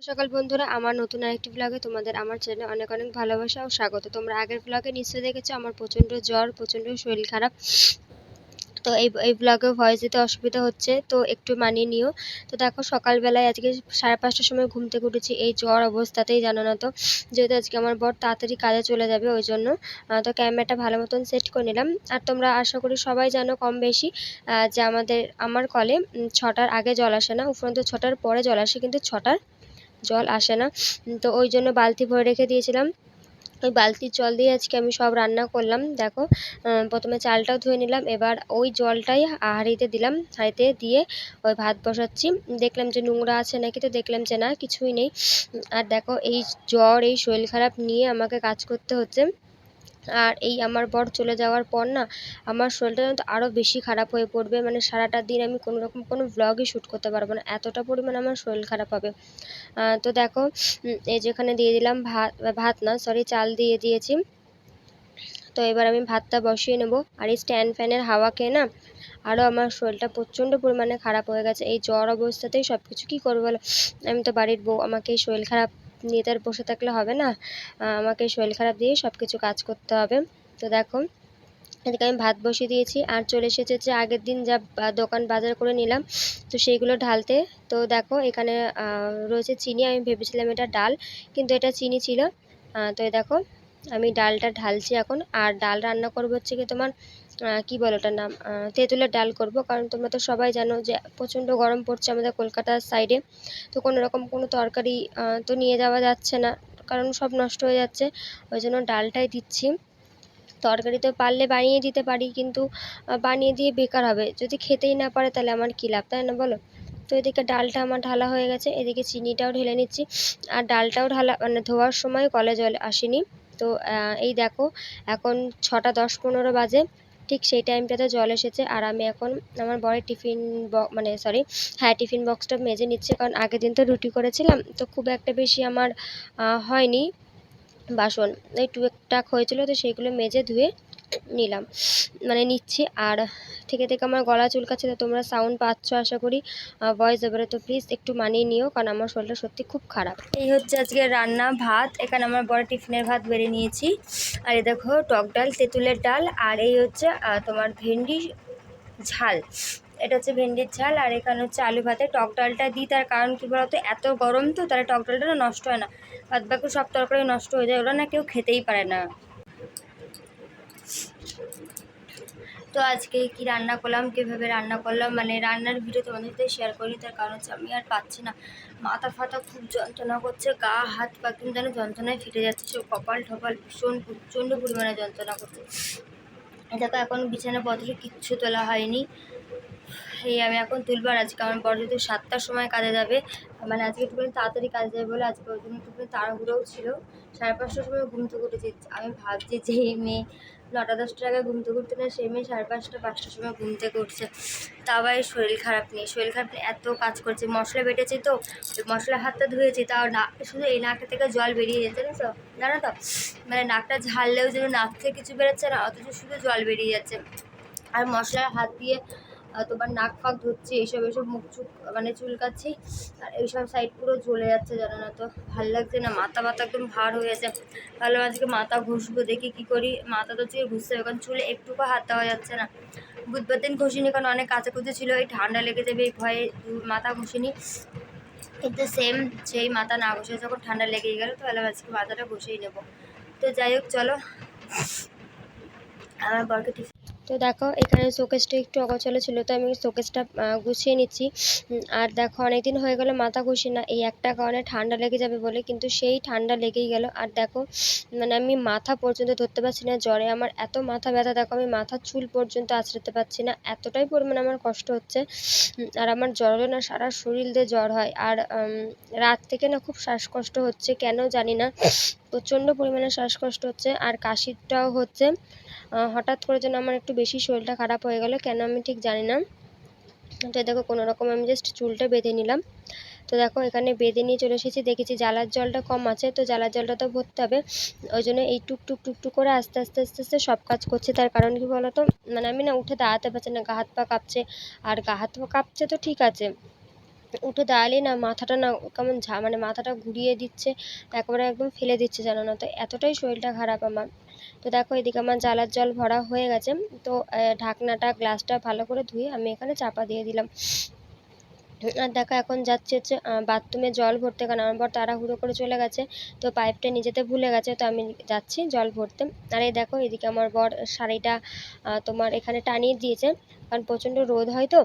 সকাল বন্ধুরা, আমার নতুন আরেকটি ব্লগে তোমাদের আমার চ্যানেলে অনেক অনেক ভালোবাসা ও স্বাগত। তোমরা আগের ব্লগে নিশ্চয়ই দেখেছো আমার প্রচণ্ড জ্বর, প্রচণ্ড শরীর খারাপ। তো এই ব্লগে ভয়েস দিতে অসুবিধা হচ্ছে, তো একটু মানিয়ে নিও। তো দেখো, সকালবেলায় আজকে 5:30টার সময় ঘুম থেকে উঠেছি এই জ্বর অবস্থাতেই, জানো না তো। যেহেতু আজকে আমার বর তাড়াতাড়ি কাজে চলে যাবে, ওই জন্য তো ক্যামেরাটা ভালো মতন সেট করে নিলাম। আর তোমরা আশা করি সবাই জানো কম বেশি যে আমার কলে 6টার আগে জল আসে না, উপরন্তু 6টার পরে জল আসে, কিন্তু 6টার জল আসে না। তো ওই জন্য বালতি ভরে রেখে দিয়েছিলাম। ওই বালতির জল দিয়ে আজকে আমি সব রান্না করলাম। দেখো, প্রথমে চালটাও ধুয়ে নিলাম, এবার ওই জলটাই হাঁড়িতে দিলাম, হাঁড়িতে দিয়ে ওই ভাত বসাচ্ছি। দেখলাম যে নোংরা আছে নাকি, তো দেখলাম যে না, কিছুই নেই। আর দেখো, এই জ্বর, এই শরীর খারাপ নিয়ে আমাকে কাজ করতে হচ্ছে। আর এই আমার বর চলে যাওয়ার পর না, আমার শরীরটা যেন আরও বেশি খারাপ হয়ে পড়বে। মানে সারাটা দিন আমি কোনো রকম কোনো ব্লগই শ্যুট করতে পারবো না, এতটা পরিমাণ আমার শরীর খারাপ হবে। তো দেখো, এই যেখানে দিয়ে দিলাম ভাত, ভাত না সরি, চাল দিয়ে দিয়েছি। তো এবার আমি ভাতটা বসিয়ে নেব। আর এই স্ট্যান্ড ফ্যানের হাওয়া খেয়ে না আরও আমার শরীরটা প্রচণ্ড পরিমাণে খারাপ হয়ে গেছে। এই জ্বর অবস্থাতেই সব কিছু কী করবো বলো। আমি তো বাড়ির বউ, আমাকে এই শরীর খারাপ নিয়ে তো আর বসে থাকলে হবে না। আমাকে এই শরীর খারাপ দিয়ে সব কিছু কাজ করতে হবে। তো দেখো, এদিকে আমি ভাত বসিয়ে দিয়েছি, আর চলে এসেছে যে আগের দিন যা দোকান বাজার করে নিলাম, তো সেইগুলো ঢালতে। তো দেখো, এখানে রয়েছে চিনি। আমি ভেবেছিলাম এটা ডাল, কিন্তু এটা চিনি ছিল। তো এই দেখো, আমি ডালটা ঢালছি এখন। আর ডাল রান্না করবো হচ্ছে কি তোমার, কি বলো ওটার নাম, তেঁতুলের ডাল করব। কারণ তোমরা তো সবাই জানো যে প্রচণ্ড গরম পড়ছে আমাদের কলকাতার সাইডে। তো কোনো রকম কোনো তরকারি তো নিয়ে যাওয়া যাচ্ছে না, কারণ সব নষ্ট হয়ে যাচ্ছে। ওই জন্য ডালটাই দিচ্ছি। তরকারি তো পারলে বানিয়ে দিতে পারি, কিন্তু বানিয়ে দিয়ে বেকার হবে, যদি খেতেই না পারে তাহলে আমার কী লাভ, তাই না বলো। তো এদিকে ডালটা আমার ঢালা হয়ে গেছে, এদিকে চিনিটাও ঢেলে নিচ্ছি। আর ডালটাও ঢালা মানে ধোয়ার সময় কলে জল আসেনি। তো এই দেখো, এখন 6টা 10-15 বাজে, ঠিক সেই টাইমটাতে জল এসেছে। আর আমি এখন আমার বরের টিফিন মানে সরি, হ্যাঁ, টিফিন বক্সটা মেজে নিচ্ছে। কারণ আগের দিন তো রুটি করেছিলাম, তো খুব একটা বেশি আমার হয়নি বাসন, এই টুকটাক হয়েছিল, তো সেইগুলো মেজে ধুয়ে নিলাম, মানে নিচ্ছি। আর থেকে থেকে আমার গলা চুলকাচ্ছে, তো তোমরা সাউন্ড পাচ্ছ আশা করি ভয়েস ওভারে। তো প্লিজ একটু মানিয়ে নিও, কারণ আমার শরীরটা সত্যি খুব খারাপ। এই হচ্ছে আজকে রান্না ভাত, এখানে আমার বড় টিফিনের ভাত বেড়ে নিয়েছি। আর এই দেখো, টক ডাল, তেঁতুলের ডাল, আর এই হচ্ছে তোমার ভেন্ডি ঝাল। এটা হচ্ছে ভেন্ডির ঝাল। আর এখানে হচ্ছে আলু ভাতে। টক ডালটা দিই তার কারণ কী বলতো, এত গরম তো, তাহলে টক ডালটা না নষ্ট হয় না, বাদ বাকি সব তরকারি নষ্ট হয়ে যায়, ওরা না কেউ খেতেই পারে না। তো আজকে কি রান্না করলাম, কীভাবে রান্না করলাম, মানে রান্নার ভিডিও তোমাদের সাথে শেয়ার করি। তার কারণ হচ্ছে আমি আর পাচ্ছি না, মাথা ফাতা খুব যন্ত্রণা করছে, গা হাত পা কিন্তু যেন যন্ত্রণায় ফিরে যাচ্ছে, সব কপাল টপাল ভীষণ প্রচণ্ড পরিমাণে যন্ত্রণা করছে। দেখো, এখন বিছানাপত্র কিচ্ছু তোলা হয়নি, এই আমি এখন তুলবো। আর আজকে আমার বড় যেহেতু 7টার সময় কাজে যাবে, মানে আজকে একটুখানি তাড়াতাড়ি কাজে যাবে বলে আজকে ওই জন্য একটুখানি তাড়াহুড়োও ছিল। 5:30টার সময় ঘুম থেকে উঠেছি। আমি ভাবছি যে এই মেয়ে 9টা 10টার আগে ঘুম থেকে উঠতে না, সেই মেয়ে 5:30-5টার সময় ঘুম থেকে উঠছে। তা আবার এই শরীর খারাপ নিয়ে এত কাজ করছে। মশলা বেটেছি, তো ওই মশলা হাতটা ধুয়েছি, তাও না, শুধু এই নাকটা থেকে জল বেরিয়ে যাচ্ছে, জানো তো, মানে নাকটা ঝাড়লেও যেন নাক থেকে কিছু বেরোচ্ছে না, অথচ শুধু জল বেরিয়ে যাচ্ছে। আর মশলার হাত দিয়ে তোমার নাক ফাঁক ধরছি, এইসব মুখ চুখ মানে চুলকাচ্ছি। আর এইসব সাইড পুরো জ্বলে যাচ্ছে, জানো না তো, ভাল লাগছে না, মাথা ব্যথা একদম ভার হয়ে গেছে। তাহলে আজকে মাথা ঘষবো, দেখি কী করি। মাথা তো চেয়ে ঘুষতে হবে, কারণ চুলে একটুকু হাত দেওয়া যাচ্ছে না। বুধবার দিন ঘষিনি, কারণ অনেক কাচাকুচি ছিল, এই ঠান্ডা লেগে যাবে এই ভয়ে মাথা ঘষিনি। কিন্তু সেই মাথা না ঘষে যখন ঠান্ডা লেগেই গেল, তাহলে আজকে মাথাটা ঘষেই নেবো। তো যাই হোক, চলো আমার বরকে টিফিন। তো দেখো, এখানে শোকেসটা একটু অগোছালো ছিল, তো আমি শোকেসটা গুছিয়ে নিচ্ছি। আর দেখো, অনেকদিন হয়ে গেল মাথা ঘষি না, এই একটা কারণে ঠান্ডা লেগে যাবে বলে, কিন্তু সেই ঠান্ডা লেগেই গেল। আর দেখো, মানে আমি মাথা পর্যন্ত ধরতে পারছি না, জ্বরে আমার এত মাথা ব্যথা, দেখো আমি মাথার চুল পর্যন্ত আঁচড়াতে পারছি না, এতটাই পরিমাণে আমার কষ্ট হচ্ছে। আর আমার জ্বর হলে না সারা শরীর দিয়ে জ্বর হয়। আর রাত থেকে না খুব শ্বাসকষ্ট হচ্ছে, কেন জানি না, প্রচণ্ড পরিমাণে শ্বাসকষ্ট হচ্ছে, আর কাশিটাও হচ্ছে। হঠাৎ করে যেন আমার একটু বেশি শরীরটা খারাপ হয়ে গেল, কেন আমি ঠিক জানি না। তো দেখো, কোনো রকম আমি জাস্ট চুলটা বেঁধে নিলাম। তো দেখো, এখানে বেঁধে নিয়ে চলে এসেছি, দেখেছি জ্বালার জলটা কম আছে, তো জ্বালার জলটা তো ভরতে হবে। ওই জন্য এই টুক করে আস্তে আস্তে আস্তে আস্তে সব কাজ করছি। তার কারণ কি বলতো, মানে আমি না উঠে দাঁড়াতে পারছি না, গা হাত পা কাঁপছে। আর গা হাত পা কাঁপছে তো ঠিক আছে, উঠে দাঁড়ালেই না মাথাটা না কেমন মানে মাথাটা ঘুরিয়ে দিচ্ছে, একবারে একদম ফেলে দিচ্ছে জানো না, তো এতটাই শরীরটা খারাপ আমার। তো দেখো এদিকে আমার জ্বালার জল ভরা হয়ে গেছে, তো ঢাকনাটা গ্লাসটা ভালো করে ধুয়ে আমি এখানে চাপা দিয়ে দিলাম। আর দেখো এখন যাচ্ছে হচ্ছে বাথরুমে জল ভরতে, কারণ আমার বর তাড়াহুড়ো করে চলে গেছে, তো পাইপটা নিয়ে যেতে ভুলে গেছে, তো আমি যাচ্ছি জল ভরতে। আর এই দেখো এদিকে আমার বর শাড়িটা তোমার এখানে টানিয়ে দিয়েছে, কারণ প্রচণ্ড রোদ হয় তো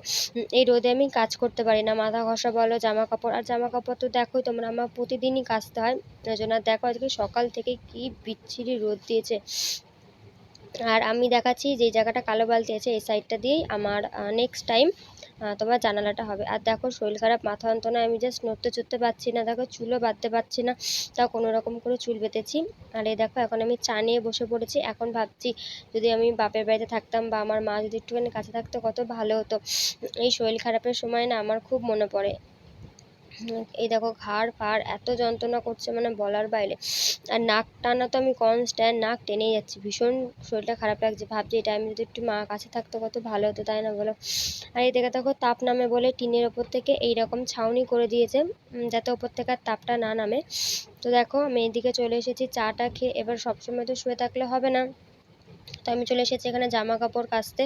এই রোদে আমি কাজ করতে পারি না, মাথা ঘষা বলো, জামা কাপড়, আর জামা কাপড় তো দেখোই তোমরা আমার প্রতিদিনই কাচতে হয়, ওই জন্য দেখো আজকে সকাল থেকে কি বিচ্ছিরি রোদ দিয়েছে। আর আমি দেখাচ্ছি যে জায়গাটা কালো বালতি আছে এই সাইডটা দিয়েই আমার নেক্সট টাইম তোমার জানালাটা হবে। আর দেখো শরীর খারাপ, মাথা যন্ত্রণা, আমি জাস্ট নড়তে চড়তে পারছি না, দেখো চুলও বাঁধতে পারছি না, তাও কোনো রকম করে চুল বেঁধেছি। আর এই দেখো এখন আমি চা নিয়ে বসে পড়েছি। এখন ভাবছি যদি আমি বাপের বাড়িতে থাকতাম বা আমার মা যদি একটুখানি কাছে থাকতো কত ভালো হতো। এই শরীর খারাপের সময় না আমার খুব মনে পড়ে। এই দেখো ঘাড় ফাড় এত যন্ত্রণা করছে মানে বলার বাইরে। আর নাক টানা তো আমি কনস্ট্যান্ট নাক টেনেই যাচ্ছি, ভীষণ শরীরটা খারাপ লাগছে, ভাবছি এটা আমি যদি একটু মা কাছে থাকতো কত ভালো হতো, তাই না বলো। আর এই দেখে দেখো তাপ নামে বলে টিনের ওপর থেকে এইরকম ছাউনি করে দিয়েছে, যাতে ওপর থেকে আর তাপটা না নামে। তো দেখো আমি এইদিকে চলে এসেছি চাটা খেয়ে, এবার সবসময় তো শুয়ে থাকলে হবে না, তো আমি চলে এসেছি এখানে জামা কাপড় কাচতে।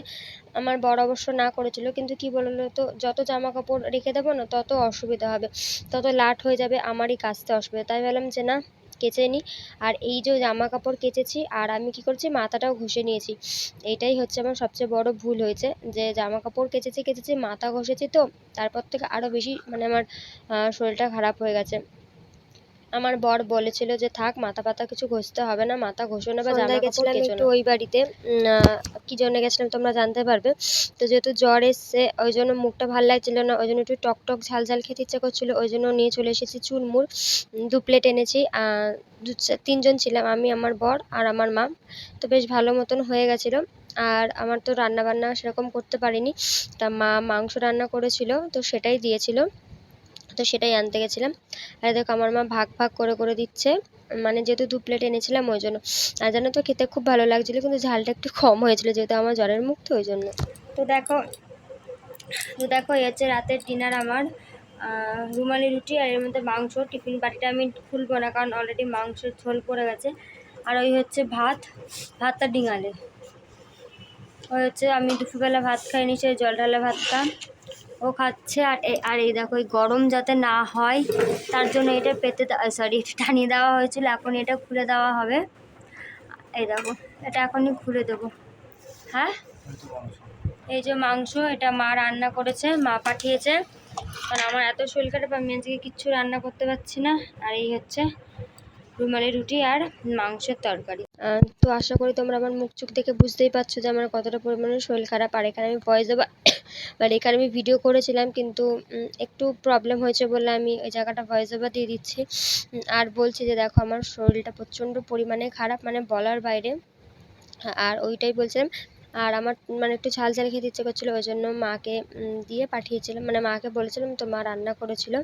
আমার বর অবশ্য না করেছিল, কিন্তু কি বললো তো, যত জামা কাপড় রেখে দেবো না তত অসুবিধা হবে, তত লাট হয়ে যাবে, আমারই কাচতে অসুবিধা, তাই ভাবলাম যে না কেচে নিই। আর এই যে জামা কাপড় কেচেছি আর আমি কি করছি মাথাটাও ঘষে নিয়েছি, এইটাই হচ্ছে আমার সবচেয়ে বড় ভুল হয়েছে, যে জামা কাপড় কেচেছি মাথা ঘষেছি, তো তারপর থেকে আরও বেশি মানে আমার শরীরটা খারাপ হয়ে গেছে। আমার বর বলেছিল যে থাক মাথা পাতা কিছু ঘষতে হবে না, মাথা ঘষো না বা জামা কাপড় কেচো একটু ওই বাড়িতে কি জন্য গেছিলাম তোমরা জানতে পারবে। তো যেহেতু জ্বর এসছে ওই জন্য মুখটা ভালো লাগছিল না, ওই জন্য একটু টক টক ঝাল ঝাল খেতে ইচ্ছা করছিল, ওই জন্য নিয়ে চলে এসেছি চুরমুর। 2 প্লেট এনেছি, 3জন ছিলাম, আমি আমার বর আর আমার মা। তো বেশ ভালো মতন হয়ে গেছিলো। আর আমার তো রান্না বান্না সেরকম করতে পারিনি, তা মা মাংস রান্না করেছিল তো সেটাই দিয়েছিল, তো সেটাই আনতে গেছিলাম। আর দেখো আমার মা ভাগ ভাগ করে করে দিচ্ছে, মানে যেহেতু 2 প্লেট এনেছিলাম ওই জন্য। আর জানো তো খেতে খুব ভালো লাগছিলো, কিন্তু ঝালটা একটু কম হয়েছিল যেহেতু আমার জ্বরের মুখ, তো ওই জন্য। তো দেখো এই হচ্ছে রাতের ডিনার আমার, রুমালি রুটি আর এর মধ্যে মাংস। টিফিন বাটিটা আমি খুলবো না কারণ অলরেডি মাংসের ঝোল পড়ে গেছে। আর ওই হচ্ছে ভাতটা ডিঙালে, ওই হচ্ছে আমি দুপুরবেলা ভাত খাই নি, সেই জল ঢালা ভাতটা ও খাচ্ছে। আর এই দেখো এই গরম যাতে না হয় তার জন্য এটা টানিয়ে দেওয়া হয়েছিল, এখন এটা খুলে দেওয়া হবে। এই দেখো এটা এখনই খুলে দেবো। হ্যাঁ এই যে মাংস, এটা মা রান্না করেছে, মা পাঠিয়েছে, কারণ আমার এত শরীর খারাপ আমি আজকে কিচ্ছু রান্না করতে পারছি না। আর এই হচ্ছে রুমালি রুটি আর মাংসের তরকারি। তো আশা করি তোমরা আমার মুখ চোখ দেখে বুঝতেই পারছো যে আমার কতটা পরিমাণে শরীর খারাপ। আর এখানে আমি ভয়েস ওভার মানে এখানে আমি ভিডিও করেছিলাম, কিন্তু একটু প্রবলেম হয়েছে বলে আমি ওই জায়গাটা ভয়েস ওভার দিয়ে দিচ্ছি। আর বলছি যে দেখো আমার শরীরটা প্রচণ্ড পরিমাণে খারাপ, মানে বলার বাইরে। আর ওইটাই বলছিলাম। আর আমার মানে একটু ঝাল ঝাল খেতে ইচ্ছে করছিলো, ওই জন্য মাকে দিয়ে পাঠিয়েছিলাম, মানে মাকে বলেছিলাম, তো মা রান্না করেছিল।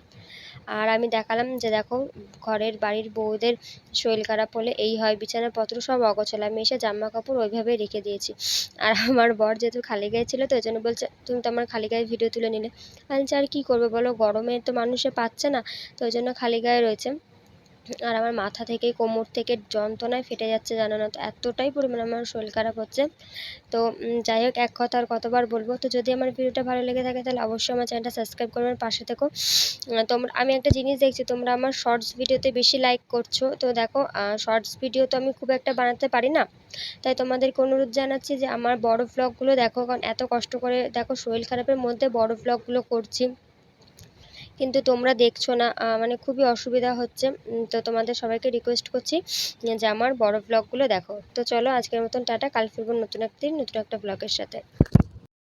আর আমি দেখালাম যে দেখো ঘরের বাড়ির বউদের শরীর খারাপ হলে এই হয়, বিছানাপত্র সব অগোছালো, আমি এসে জামা কাপড় ওইভাবেই রেখে দিয়েছি। আর আমার বর যেহেতু খালি গায়ে ছিল, তো ওই জন্য বলছে তুমি তো আমার খালি গায়ে ভিডিও তুলে নিলে। আমি আর কী করবে বলো, গরমে তো মানুষে পাচ্ছে না, তো ওই জন্য খালি গায়ে রয়েছে। আর আমার মাথা থেকে কোমর থেকে যন্ত্রণায় ফেটে যাচ্ছে জানো না, তো এতটাই পরিমাণে আমার শরীর খারাপ হচ্ছে। তো যাই হোক, এক কথা আর কতবার বলবো। তো যদি আমার ভিডিওটা ভালো লেগে থাকে তাহলে অবশ্যই আমার চ্যানেলটা সাবস্ক্রাইব করবেন, পাশে থেকো। তোমরা আমি একটা জিনিস দেখছি, তোমরা আমার শর্টস ভিডিওতে বেশি লাইক করছো, তো দেখো শর্টস ভিডিও তো আমি খুব একটা বানাতে পারি না, তাই তোমাদেরকে অনুরোধ জানাচ্ছি যে আমার বড় ভ্লগগুলো দেখো, কারণ এত কষ্ট করে দেখো শরীর খারাপের মধ্যে বড় ভ্লগগুলো করছি, কিন্তু তোমরা দেখছো না, মানে খুবই অসুবিধা হচ্ছে। তো তোমাদের সবাইকে রিকোয়েস্ট করছি যে আমার বড় ভ্লগগুলো দেখো। তো চলো আজকের মতন টাটা, কাল ফিরবো নতুন একটা ব্লগের সাথে।